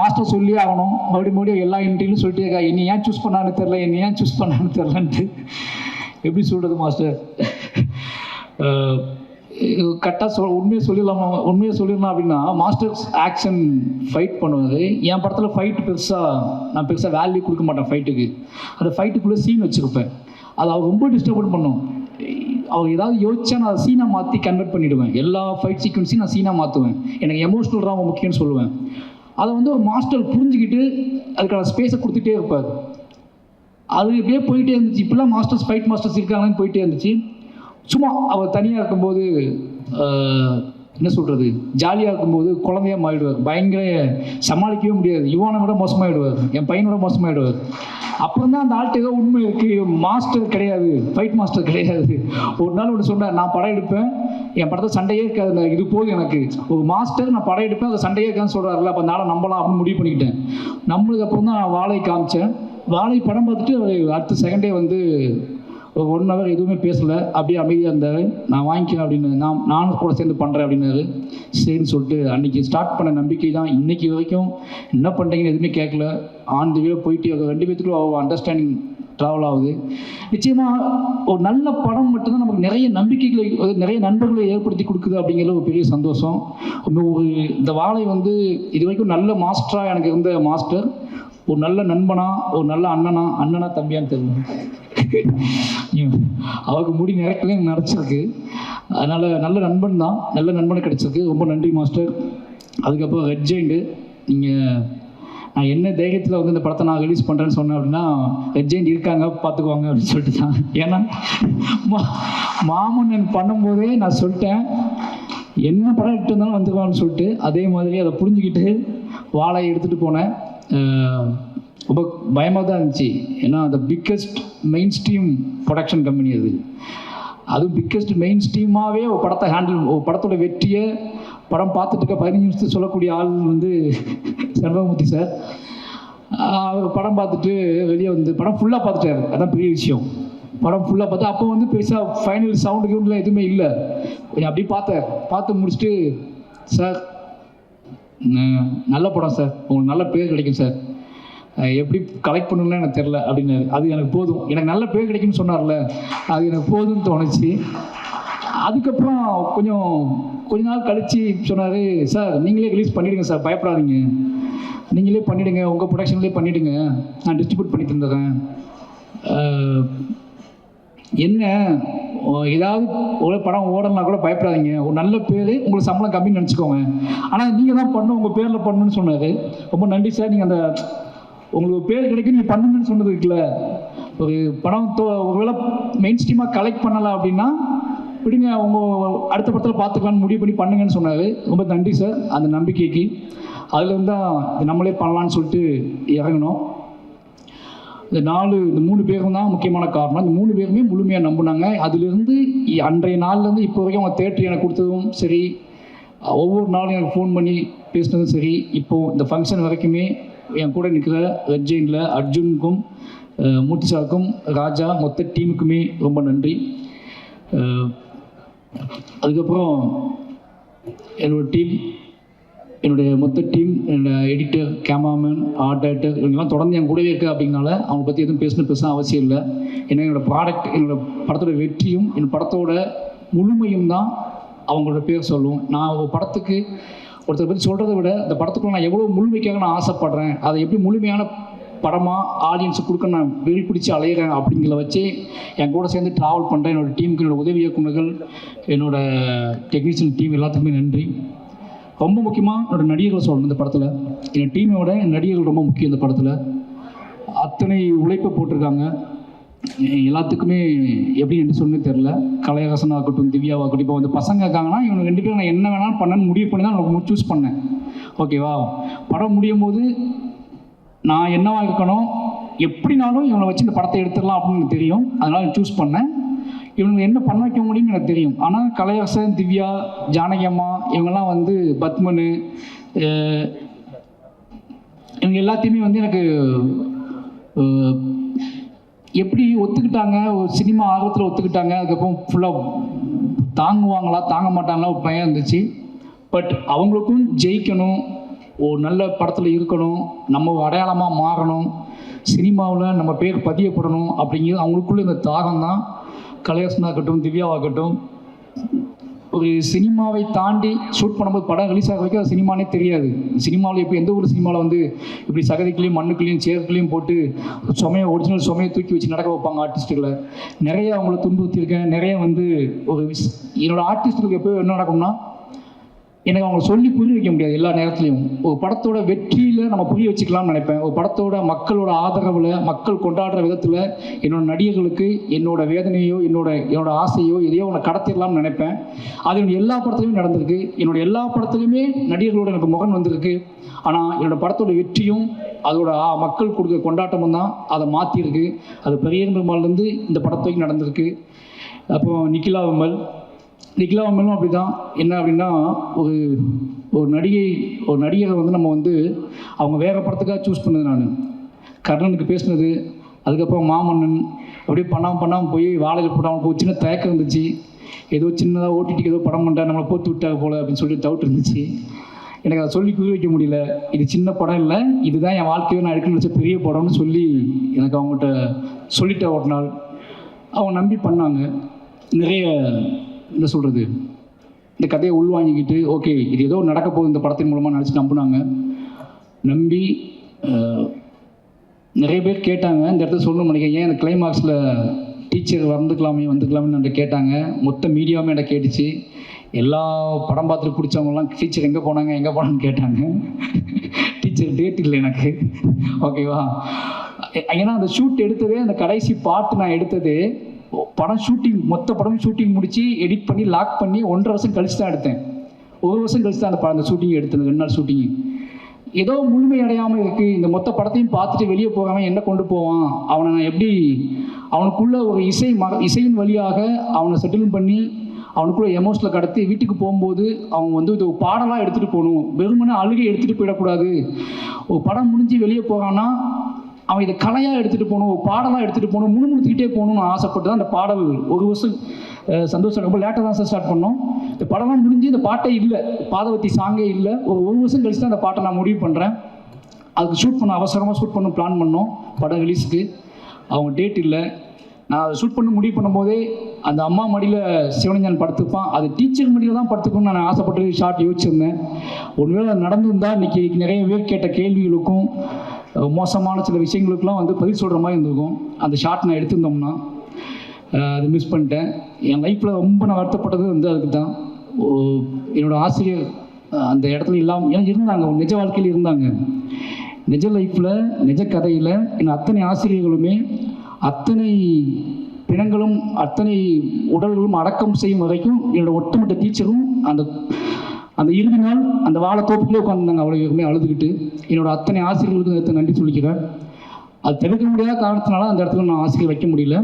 Master சொல்லி ஆகணும். மறுபடியும் எல்லா இன்டர்வியூலும் சொல்லிட்டே இருக்கா, என்னை ஏன் சூஸ் பண்ணான்னு தெரில, என்னை ஏன் சூஸ் பண்ணான்னு தெரிலன்ட்டு. எப்படி சொல்கிறது மாஸ்டர்? கரெக்டாக உண்மையை சொல்லிடலாம் அப்படின்னா, மாஸ்டர்ஸ் ஆக்ஷன் ஃபைட் பண்ணுவார். என் படத்தில் ஃபைட்டு நான் பெருசாக வேல்யூ கொடுக்க மாட்டேன் ஃபைட்டுக்கு. அந்த ஃபைட்டுக்குள்ளே சீன் வச்சுருப்பேன். அது அவர் ரொம்ப டிஸ்டர்பன் பண்ணும். அவர் ஏதாவது யோசிச்சா நான் அதை சீனாக மாற்றி கன்வெர்ட் பண்ணிவிடுவேன். எல்லா ஃபைட் சீக்வன்ஸையும் நான் சீனாக மாற்றுவேன். எனக்கு எமோஷ்னல் ரொம்ப முக்கியம்னு சொல்லுவேன். அதை ஒரு மாஸ்டர் புரிஞ்சுக்கிட்டு அதுக்கான ஸ்பேஸை கொடுத்துட்டே இருப்பார். அது இப்படியே போயிட்டே இருந்துச்சு. இப்படிலாம் ஃபைட் மாஸ்டர்ஸ் இருக்காங்கன்னு போயிட்டே இருந்துச்சு. சும்மா அவர் தனியாக இருக்கும்போது என்ன சொல்கிறது, ஜாலியாக இருக்கும்போது குழந்தையாக மாறிடுவார். பயங்கர சமாளிக்கவே முடியாது. இவனை விட மோசமாகிடுவார், என் பையனோட மோசமாகிடுவார். அப்புறம் தான் அந்த ஆள்கிட்ட ஏதோ உண்மை இருக்குது, மாஸ்டர் கிடையாது, ஃபைட் மாஸ்டர் கிடையாது. ஒரு நாள் ஒன்று சொன்னார், நான் படம் எடுப்பேன், என் படத்தை சண்டையே இருக்காதுல்ல, இது போதும் எனக்கு. ஒரு மாஸ்டர் நான் படம் எடுப்பேன், அதை சண்டையே இருக்காதுன்னு சொல்கிறாருல்ல, அப்போ நாளை நம்பலாம் அப்படின்னு முடிவு பண்ணிக்கிட்டேன். நம்மளுக்கு அப்புறம் தான் நான் வாழை காமிச்சேன். வாழை படம் பார்த்துட்டு அடுத்த செகண்டே ஒரு 1 hour எதுவுமே பேசலை, அப்படியே அமைதியாக இருந்தார். நான் வாங்கிக்கிறேன் அப்படின்னு, நானும் கூட சேர்ந்து பண்ணுறேன் அப்படின்னாரு. சரின்னு சொல்லிட்டு அன்றைக்கி ஸ்டார்ட் பண்ண நம்பிக்கை தான் இன்றைக்கி வரைக்கும். என்ன பண்ணுறீங்கன்னு எதுவுமே கேட்கல, ஆன் தி வே போயிட்டு 2 பேத்துக்கும் அண்டர்ஸ்டாண்டிங் ட்ராவல் ஆகுது. நிச்சயமாக ஒரு நல்ல படம் மட்டும்தான் நமக்கு நிறைய நம்பிக்கைகளை, நிறைய நண்பர்களை ஏற்படுத்தி கொடுக்குது அப்படிங்கிற ஒரு பெரிய சந்தோஷம். இந்த வாழை இது வரைக்கும் நல்ல மாஸ்டராக எனக்கு இருந்த மாஸ்டர், ஒரு நல்ல நண்பனா, ஒரு நல்ல அண்ணனா தம்பியான்னு தெரியும். அவருக்கு முடி நிறைக்கவே எனக்கு நினச்சிருக்கு. அதனால் நல்ல நண்பன் தான், நல்ல நண்பனை கிடச்சிருக்கு. ரொம்ப நன்றி மாஸ்டர். அதுக்கப்புறம் ரெட் ஜெயிண்ட்டு, நான் என்ன தைரியத்தில் இந்த படத்தை நான் ரிலீஸ் பண்ணுறேன்னு சொன்னேன் அப்படின்னா, ரெட் ஜெயிண்ட் இருக்காங்க பார்த்துக்குவாங்க அப்படின்னு சொல்லிட்டு தான். ஏன்னா மாமன் பண்ணும்போதே நான் சொல்லிட்டேன், என்ன படம் எடுத்து இருந்தாலும் வந்துக்குவான்னு சொல்லிட்டு. அதே மாதிரி அதை புரிஞ்சுக்கிட்டு வாழை எடுத்துகிட்டு போனேன். ரொம்ப பயமாக தான் இருந்துச்சு. ஏன்னா அந்த biggest main stream production company அதுவும் பிக்கஸ்ட் மெயின் ஸ்ட்ரீமாகவே ஒரு படத்தை ஒரு படத்தோட வெற்றியை படம் பார்த்துட்டு இருக்க 15 நிமிஷத்துக்கு சொல்லக்கூடிய ஆள் செல்வமூர்த்தி சார். அவர் படம் பார்த்துட்டு வெளியே படம் ஃபுல்லாக பார்த்துட்டாரு. அதான் பெரிய விஷயம். படம் ஃபுல்லாக பார்த்து அப்போ பெருசாக ஃபைனல் சவுண்டு கிவுண்டில் எதுவுமே இல்லை. அப்படி பார்த்து முடிச்சுட்டு, சார் நல்ல படம் சார், உங்களுக்கு நல்ல பேர் கிடைக்கும் சார், எப்படி கலெக்ட் பண்ணணும்னு எனக்கு தெரில அப்படின்னாரு. அது எனக்கு போதும், எனக்கு நல்ல பேர் கிடைக்கும்னு சொன்னார்ல, அது எனக்கு போதும்னு தோணுச்சு. அதுக்கப்புறம் கொஞ்ச நாள் கழித்து சொன்னார், சார் நீங்களே ரிலீஸ் பண்ணிவிடுங்க சார், பயப்படாதீங்க, நீங்களே பண்ணிவிடுங்க, உங்கள் ப்ரொடக்ஷன்லேயே பண்ணிவிடுங்க, நான் டிஸ்ட்ரிபியூட் பண்ணி தந்துடுறேன். என்ன ஏதாவது ஒரு படம் ஓடனா கூட பயப்படாதீங்க, ஒரு நல்ல பேர், உங்களுக்கு சம்பளம் கம்மின்னு நினச்சிக்கோங்க, ஆனால் நீங்கள் தான் பண்ணணும், உங்கள் பேரில் பண்ணணும்னு சொன்னார். ரொம்ப நன்றி சார். நீங்கள் உங்களுக்கு பேர் கிடைக்கும் நீங்கள் பண்ணுங்கன்னு சொன்னது இருக்குல்ல, ஒரு படம் ஒருவேளை மெயின் ஸ்ட்ரீமாக கலெக்ட் பண்ணலாம் அப்படின்னா விடுங்க, உங்கள் அடுத்த படத்தில் பார்த்துக்கலான்னு முடிவு பண்ணி பண்ணுங்கன்னு சொன்னார். ரொம்ப நன்றி சார் அந்த நம்பிக்கைக்கு. அதுலேருந்து தான் நம்மளே பண்ணலான்னு சொல்லிட்டு இறங்கணும். இந்த 3 பேரும் தான் முக்கியமான காரணம். இந்த 3 பேருமே முழுமையாக நம்பினாங்க. அதுலேருந்து அன்றைய நாள்லேருந்து இப்போ வரைக்கும் அவங்க தேட்டர் எனக்கு கொடுத்ததும் சரி, ஒவ்வொரு நாளும் எனக்கு ஃபோன் பண்ணி பேசினதும் சரி, இப்போது இந்த ஃபங்க்ஷன் வரைக்குமே என் கூட நிற்கிற ரெட் ஜெயிண்டில் அர்ஜுனுக்கும் மூர்த்தி சாருக்கும் ராஜா மொத்த டீமுக்குமே ரொம்ப நன்றி. அதுக்கப்புறம் என்னுடைய மொத்த டீம், என்னோடய எடிட்டர், கேமராமேன், ஆர்ட் டைரக்டர், இவங்கெல்லாம் தொடர்ந்து என் கூடவே இருக்குது அப்படின்னால அவங்க பற்றி எதுவும் பேசணும் அவசியம் இல்லை. ஏன்னா என்னோடய ப்ராடக்ட், என்னோடய படத்தோட வெற்றியும் என் படத்தோட முழுமையும் தான் அவங்களோட பேர் சொல்லும். நான் ஒரு படத்துக்கு ஒருத்தரை பற்றி சொல்கிறத விட அந்த படத்துக்குள்ள நான் எவ்வளோ முழுமைக்காக நான் ஆசைப்பட்றேன், அதை எப்படி முழுமையான படமாக ஆடியன்ஸுக்கு கொடுக்க நான் வெறி பிடிச்சி அலையிறேன் அப்படிங்கிற வச்சு என் கூட சேர்ந்து ட்ராவல் பண்ணுறேன். என்னோடய டீமுக்கு, என்னோடய உதவி இயக்குநர்கள், என்னோடய டெக்னீஷியன் டீம் எல்லாத்துக்குமே நன்றி. ரொம்ப முக்கியமாக என்னோடய நடிகர்கள் சொல்லணும். இந்த படத்தில் என் டீமோட என் நடிகர்கள் ரொம்ப முக்கியம். இந்த படத்தில் அத்தனை உழைப்பை போட்டிருக்காங்க. எல்லாத்துக்குமே எப்படி என்று சொன்னே தெரில. கலையரசனாக இருக்கட்டும், திவ்யாவாகட்டும், இப்போ பசங்க இருக்காங்கன்னா இவங்க 2 பேரும் நான் என்ன வேணாலும் பண்ணேன்னு முடிவு பண்ணி தான் நான் சூஸ் பண்ணேன். ஓகேவா? படம் முடியும் போது நான் என்னவா இருக்கணும், எப்படினாலும் இவங்களை வச்சு இந்த படத்தை எடுத்துடலாம் அப்படின்னு எனக்கு தெரியும். அதனால் சூஸ் பண்ணேன். இவங்க என்ன பண்ண வைக்க முடியும்னு எனக்கு தெரியும். ஆனால் கலையரசன், திவ்யா, ஜானகி அம்மா இவங்கெல்லாம் பத்மனு இவங்க எல்லாத்தையுமே எனக்கு எப்படி ஒத்துக்கிட்டாங்க, ஒரு சினிமா ஆர்வத்தில் ஒத்துக்கிட்டாங்க. அதுக்கப்புறம் ஃபுல்லாக தாங்குவாங்களா தாங்க மாட்டாங்களா ஒரு பயம் இருந்துச்சு. பட் அவங்களுக்கும் ஜெயிக்கணும், ஒரு நல்ல படத்தில் இருக்கணும், நம்ம அடையாளமாக மாறணும், சினிமாவில் நம்ம பேர் பதியப்படணும் அப்படிங்கிறது அவங்களுக்குள்ள இந்த தாகம் தான். கலையரசனாகட்டும், திவ்யாவாகட்டும், ஒரு சினிமாவை தாண்டி ஷூட் பண்ணும்போது படம் ரிலீஸ் ஆக வைக்க அது சினிமானே தெரியாது. சினிமாவில் இப்போ எந்த ஒரு சினிமாவில் வந்து இப்படி சகதிக்குள்ளேயும் மண்ணுக்குள்ளேயும் சேருக்குள்ளேயும் போட்டு ஒரிஜினல் சுமையை தூக்கி வச்சு நடக்க வைப்பாங்க ஆர்டிஸ்ட்டுகளை. நிறைய அவங்கள துன்புறுத்தியிருக்கேன். நிறைய வந்து என்னோடய ஆர்டிஸ்ட்டுகளுக்கு எப்போ என்ன நடக்கும்னா, எனக்கு அவங்க சொல்லி புரிய வைக்க முடியாது எல்லா நேரத்துலையும். ஒரு படத்தோட வெற்றியில் நம்ம புரிய வச்சுக்கலாம்னு நினைப்பேன். ஒரு படத்தோட மக்களோட ஆதரவில், மக்கள் கொண்டாடுற விதத்தில் என்னோட நடிகர்களுக்கு என்னோட வேதனையோ என்னோட ஆசையோ எதையோ ஒன்று கடத்திடலாம்னு நினைப்பேன். அது என்னோட எல்லா படத்துலையும் நடந்திருக்கு. என்னோட எல்லா படத்துலையுமே நடிகர்களோட எனக்கு முகம் வந்திருக்கு. ஆனால் என்னோடய படத்தோட வெற்றியும் அதோட மக்கள் கொடுக்குற கொண்டாட்டமும் தான் அதை மாற்றிருக்கு. அது பெரிய பெருமாள்லேருந்து இந்த படத்துக்கு நடந்திருக்கு. அப்புறம் நிக்கிலா விமலும் அப்படி தான். என்ன அப்படின்னா, ஒரு நடிகரை வந்து நம்ம வந்து அவங்க வேறு படத்துக்காக சூஸ் பண்ணது. நான் கர்ணனுக்கு பேசினது, அதுக்கப்புறம் மாமன்னன், அப்படியே பண்ணாமல் போய் வாழையில் போட்டு அவனுக்கு ஒரு சின்ன தயக்கம் இருந்துச்சு. ஏதோ சின்னதாக ஓட்டிட்டு ஏதோ படம் பண்ணுறா, நம்மளை போட்டு விட்டாங்க போல் அப்படின்னு சொல்லி டவுட் இருந்துச்சு. எனக்கு அதை சொல்லி புரிய வைக்க முடியல. இது சின்ன படம் இல்லை, இதுதான் என் வாழ்க்கையை நான் எடுக்கணும்னு வச்ச பெரிய படம்னு சொல்லி எனக்கு அவங்ககிட்ட சொல்லிட்டேன். ஒரு நாள் அவங்க நம்பி பண்ணாங்க. நிறைய என்ன சொல்கிறது, இந்த கதையை உள்வாங்கிக்கிட்டு ஓகே இது ஏதோ நடக்க போகுது இந்த படத்தின் மூலமாக நினச்சி நம்பி நிறைய பேர் கேட்டாங்க. இந்த இடத்துல சொல்லணும்னு நினைக்கிறேன், ஏன் இந்த கிளைமாக்ஸில் டீச்சர் வந்துக்கலாமே கேட்டாங்க. மொத்த மீடியாவுமே என்கிட்ட கேட்டுச்சு. எல்லா படம் பார்த்துட்டு பிடிச்சவங்கலாம் டீச்சர் எங்கே போனாங்கன்னு கேட்டாங்க. டீச்சர் டேட் இல்லை எனக்கு, ஓகேவா? ஏன்னா அந்த ஷூட் எடுத்ததே, அந்த கடைசி பாட்டு நான் எடுத்ததே மொத்த படம் ஷூட்டிங் முடித்து எடிட் பண்ணி லாக் பண்ணி 1.5 வருஷம் கழிச்சு தான் எடுத்தேன். 1 வருஷம் கழிச்சு தான் அந்த ஷூட்டிங் எடுத்தேன். 2 நாள் ஷூட்டிங்கு ஏதோ முழுமை அடையாமல் இருக்குது. இந்த மொத்த படத்தையும் பார்த்துட்டு வெளியே போகாமல் என்ன கொண்டு போவான், அவனை நான் எப்படி அவனுக்குள்ள ஒரு இசையின் வழியாக அவனை செட்டில் பண்ணி அவனுக்குள்ள எமோஷனில் கடத்தி வீட்டுக்கு போகும்போது அவன் வந்து இது பாடலாக எடுத்துகிட்டு போகணும், வெறுமனே அழுகை எடுத்துகிட்டு போயிடக்கூடாது. ஒரு படம் முடிஞ்சு வெளியே போகான்னா அவன் இதை கலையாக எடுத்துகிட்டு போகணும், பாடலாக எடுத்துகிட்டு போகணும், முணுமுணுத்துக்கிட்டே போகணும்னு ஆசைப்பட்டு தான் அந்த பாடல் 1 வருஷம் சந்தோஷம் ரொம்ப லேட்டாக தான் சார் ஸ்டார்ட் பண்ணோம். இந்த படம்லாம் முடிஞ்சு இந்த பாட்டே இல்லை, பாதவத்தி சாங்கே இல்லை. ஒரு 1 வருஷம் கழிச்சு தான் அந்த பாட்டை நான் முடிவு பண்ணுறேன். அதுக்கு அவசரமாக ஷூட் பண்ண பிளான் பண்ணோம். படம் ரிலீஸுக்கு அவங்க டேட் இல்லை. நான் அதை ஷூட் பண்ணி முடிவு பண்ணும்போதே அந்த அம்மா மடியில் சிவனஞ்சான் படுத்துப்பான், அது டீச்சர் மடியில் தான் படுத்துக்கணும்னு நான் ஆசைப்பட்டு ஷார்ட் யோசிச்சிருந்தேன். ஒருவேளை நடந்திருந்தால் இன்றைக்கி நிறைய பேர் கேட்ட கேள்விகளுக்கும் மோசமான சில விஷயங்களுக்கெல்லாம் வந்து பதில் சொல்கிற மாதிரி இருந்திருக்கும். அந்த ஷார்ட் நான் எடுத்திருந்தோம்னா அது மிஸ் பண்ணிட்டேன். என் லைஃப்பில் ரொம்ப நான் வருத்தப்பட்டது வந்து அதுக்கு தான். என்னோடய ஆசிரியர் அந்த இடத்துல இல்லாமல் எனக்கு இருந்தாங்க, நிஜ வாழ்க்கையில் இருந்தாங்க. நிஜ லைஃப்பில் நிஜ கதையில் என் அத்தனை ஆசிரியர்களுமே அத்தனை பிணங்களும் அத்தனை உடல்களும் அடக்கம் செய்யும் வரைக்கும் என்னோடய ஒட்டுமொத்த டீச்சரும் அந்த இறுதி நாள் அந்த வாழை தோப்புக்குள்ளே உட்காந்துருந்தாங்க. அவ்வளோ பேருமே அழுதுகிட்டு. என்னோடய அத்தனை ஆசிரியர்களுக்கு நேற்று நன்றி சொல்லிக்கிறேன். அது தவிர்க்க முடியாத காரணத்தினால அந்த இடத்துல நான் ஆசிரியர் வைக்க முடியல.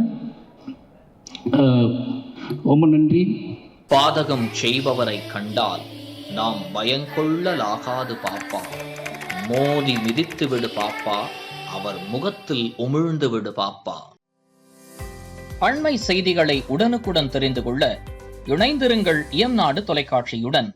ரொம்ப நன்றி. பாதகம் செய்பவரை கண்டால் நாம் பயங்கொள்ளலாகாது பாப்பா, மோதி மிதித்து விடு பாப்பா, அவர் முகத்தில் உமிழ்ந்து விடு பாப்பா. அண்மை செய்திகளை உடனுக்குடன் தெரிந்து கொள்ள இணைந்திருங்கள் இயம்நாடு தொலைக்காட்சியுடன்.